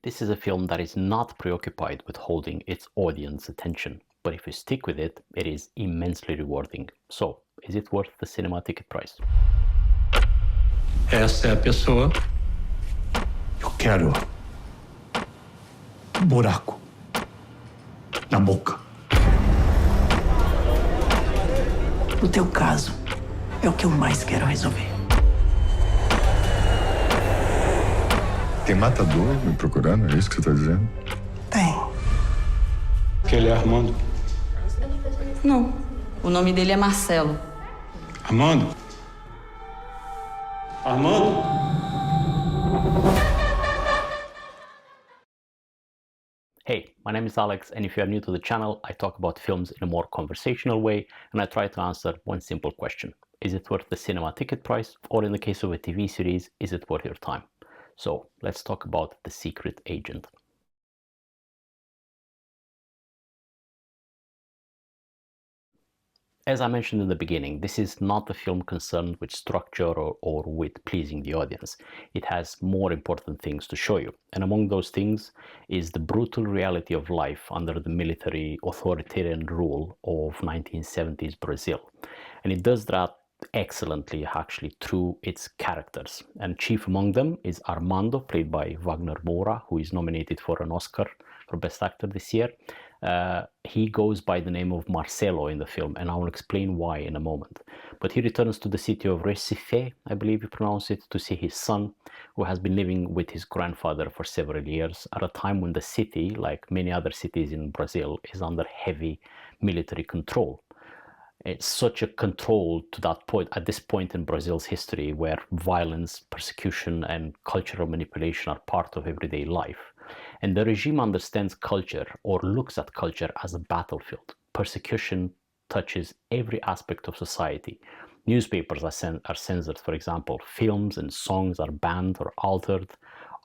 This is a film that is not preoccupied with holding its audience attention, but if you stick with it, it is immensely rewarding. So, is it worth the cinema ticket price? Essa é a pessoa. Eu quero buraco na boca. No teu caso, é o que eu mais quero resolver. Tem matador me procurando, é isso que você tá dizendo? Tem. Aquele é Armando. Não. O nome dele é Marcelo. Armando? Armando? Hey, my name is Alex, and if you are new to the channel, I talk about films in a more conversational way, and I try to answer one simple question. Is it worth the cinema ticket price? Or in the case of a TV series, is it worth your time? So let's talk about The Secret Agent. As I mentioned in the beginning, this is not a film concerned with structure or with pleasing the audience. It has more important things to show you. And among those things is the brutal reality of life under the military authoritarian rule of 1970s Brazil. And it does that excellently, actually, through its characters. And chief among them is Armando, played by Wagner Moura, who is nominated for an Oscar for Best Actor this year. He goes by the name of Marcelo in the film, and I will explain why in a moment. But he returns to the city of Recife, I believe you pronounce it, to see his son, who has been living with his grandfather for several years, at a time when the city, like many other cities in Brazil, is under heavy military control. It's such a control to that point, at this point in Brazil's history, where violence, persecution, and cultural manipulation are part of everyday life. And the regime understands culture, or looks at culture, as a battlefield. Persecution touches every aspect of society. Newspapers are censored, for example. Films and songs are banned or altered.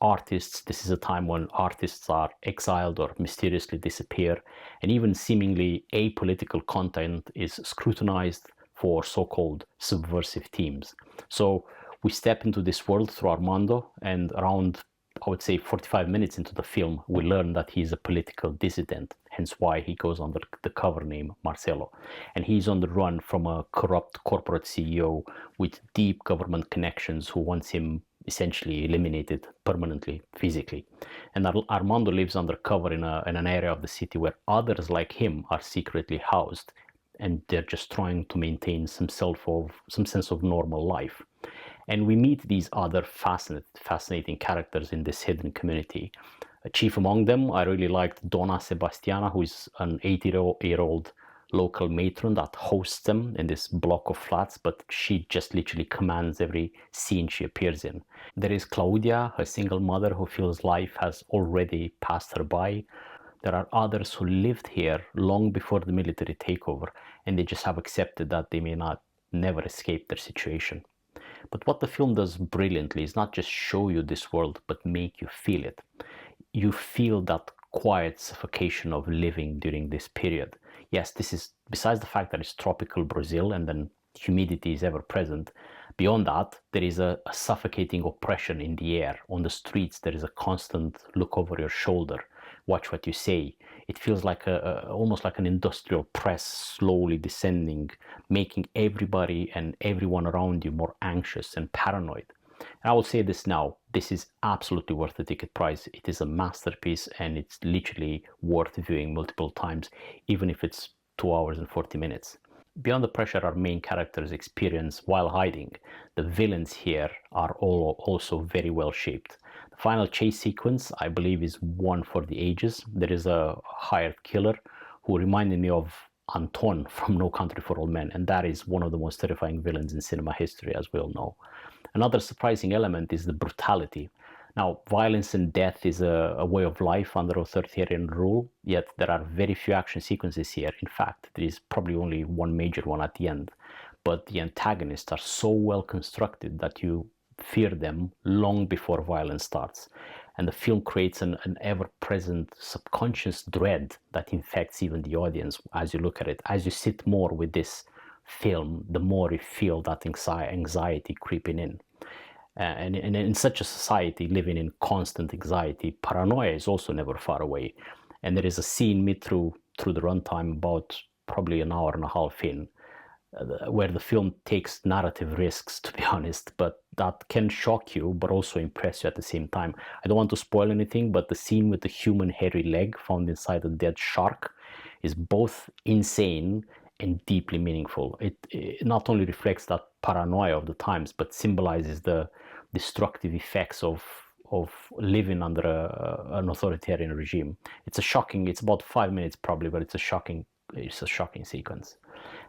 Artists, this is a time when artists are exiled or mysteriously disappear, and even seemingly apolitical content is scrutinized for so-called subversive themes. So we step into this world through Armando, and around, I would say, 45 minutes into the film, we learn that he is a political dissident, hence why he goes under the cover name Marcelo. And he's on the run from a corrupt corporate CEO with deep government connections who wants him essentially eliminated permanently, physically. And Armando lives undercover in an area of the city where others like him are secretly housed, and they're just trying to maintain some sense of normal life. And we meet these other fascinating characters in this hidden community. Chief among them, I really liked Dona Sebastiana, who is an 80-year-old local matron that hosts them in this block of flats, but she just literally commands every scene she appears in. There is Claudia, a single mother who feels life has already passed her by. There are others who lived here long before the military takeover, and they just have accepted that they may never escape their situation. But what the film does brilliantly is not just show you this world, but make you feel it. You feel that quiet suffocation of living during this period. Yes, this is, besides the fact that it's tropical Brazil and then humidity is ever present, beyond that, there is a suffocating oppression in the air. On the streets, there is a constant look over your shoulder, watch what you say. It feels like almost like an industrial press slowly descending, making everybody and everyone around you more anxious and paranoid. And I will say this now, this is absolutely worth the ticket price. It is a masterpiece, and it's literally worth viewing multiple times, even if it's 2 hours and 40 minutes. Beyond the pressure our main characters experience while hiding, the villains here are also very well shaped. The final chase sequence, I believe, is one for the ages. There is a hired killer who reminded me of Anton from No Country for Old Men, and that is one of the most terrifying villains in cinema history, as we all know. Another surprising element is the brutality. Now, violence and death is a way of life under authoritarian rule, yet there are very few action sequences here. In fact, there is probably only one major one at the end. But the antagonists are so well constructed that you fear them long before violence starts. And the film creates an ever-present subconscious dread that infects even the audience as you look at it. As you sit more with this film, the more you feel that anxiety creeping in. And in such a society, living in constant anxiety, paranoia is also never far away. And there is a scene mid through the runtime, about probably an hour and a half in, where the film takes narrative risks, to be honest, but that can shock you, but also impress you at the same time. I don't want to spoil anything, but the scene with the human hairy leg found inside a dead shark is both insane and deeply meaningful. It not only reflects that paranoia of the times, but symbolizes the destructive effects of living under an authoritarian regime. It's about 5 minutes probably, but it's a shocking sequence.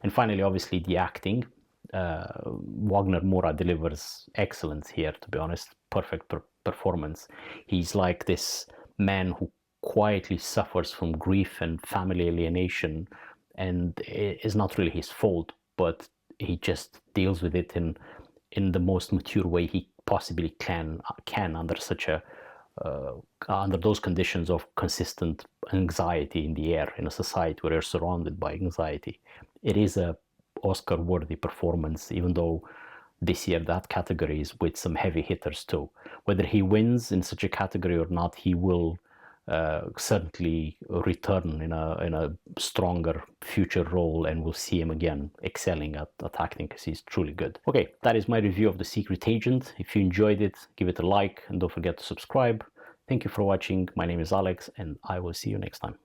And finally, obviously, the acting. Wagner Moura delivers excellence here, to be honest. Perfect performance. He's like this man who quietly suffers from grief and family alienation, and it's not really his fault, but he just deals with it in the most mature way he possibly can under such a under those conditions of consistent anxiety in the air in a society where you're surrounded by anxiety. It is a Oscar-worthy performance, even though this year that category is with some heavy hitters too. Whether he wins in such a category or not, he will certainly return in a stronger future role, and we'll see him again excelling at acting because he's truly good. Okay, that is my review of The Secret Agent. If you enjoyed it, give it a like and don't forget to subscribe. Thank you for watching. My name is Alex, and I will see you next time.